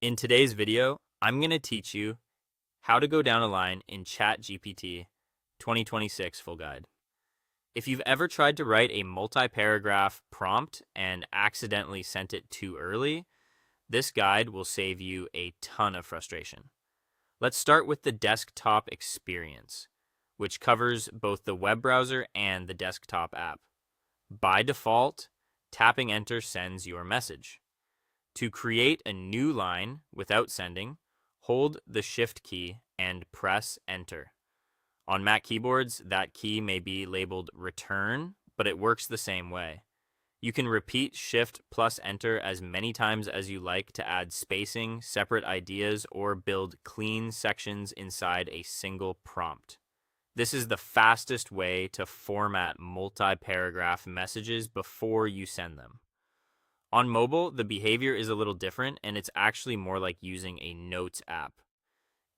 In today's video, I'm going to teach you how to go down a line in ChatGPT 2026 full guide. If you've ever tried to write a multi-paragraph prompt and accidentally sent it too early, this guide will save you a ton of frustration. Let's start with the desktop experience, which covers both the web browser and the desktop app. By default, tapping enter sends your message. To create a new line without sending, hold the Shift key and press Enter. On Mac keyboards, that key may be labeled Return, but it works the same way. You can repeat Shift plus Enter as many times as you like to add spacing, separate ideas, or build clean sections inside a single prompt. This is the fastest way to format multi-paragraph messages before you send them. On mobile, the behavior is a little different, and it's actually more like using a Notes app.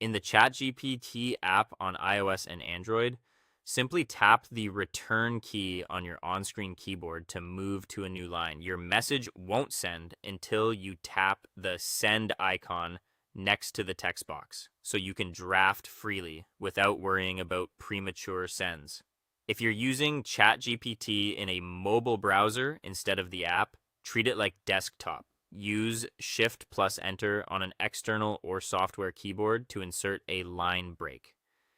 In the ChatGPT app on iOS and Android, simply tap the return key on your on-screen keyboard to move to a new line. Your message won't send until you tap the send icon next to the text box, so you can draft freely without worrying about premature sends. If you're using ChatGPT in a mobile browser instead of the app, treat it like desktop. Use Shift plus Enter on an external or software keyboard to insert a line break.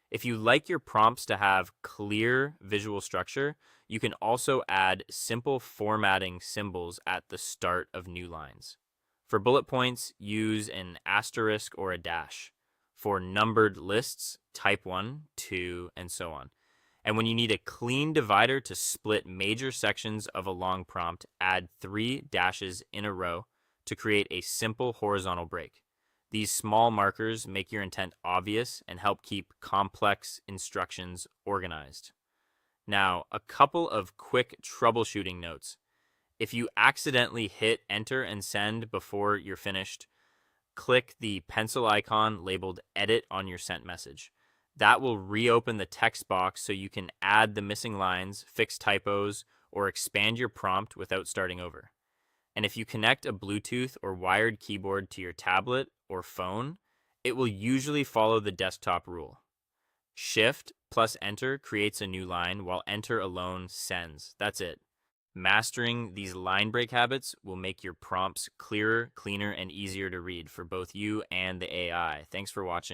If you like your prompts to have clear visual structure, you can also add simple formatting symbols at the start of new lines. For bullet points, use an asterisk or a dash. For numbered lists, type 1, 2, and so on. And when you need a clean divider to split major sections of a long prompt, add 3 dashes in a row to create a simple horizontal break. These small markers make your intent obvious and help keep complex instructions organized. Now, a couple of quick troubleshooting notes. If you accidentally hit enter and send before you're finished, click the pencil icon labeled edit on your sent message. That will reopen the text box so you can add the missing lines, fix typos, or expand your prompt without starting over. And if you connect a Bluetooth or wired keyboard to your tablet or phone, it will usually follow the desktop rule. Shift plus Enter creates a new line, while Enter alone sends. That's it. Mastering these line break habits will make your prompts clearer, cleaner, and easier to read for both you and the AI. Thanks for watching.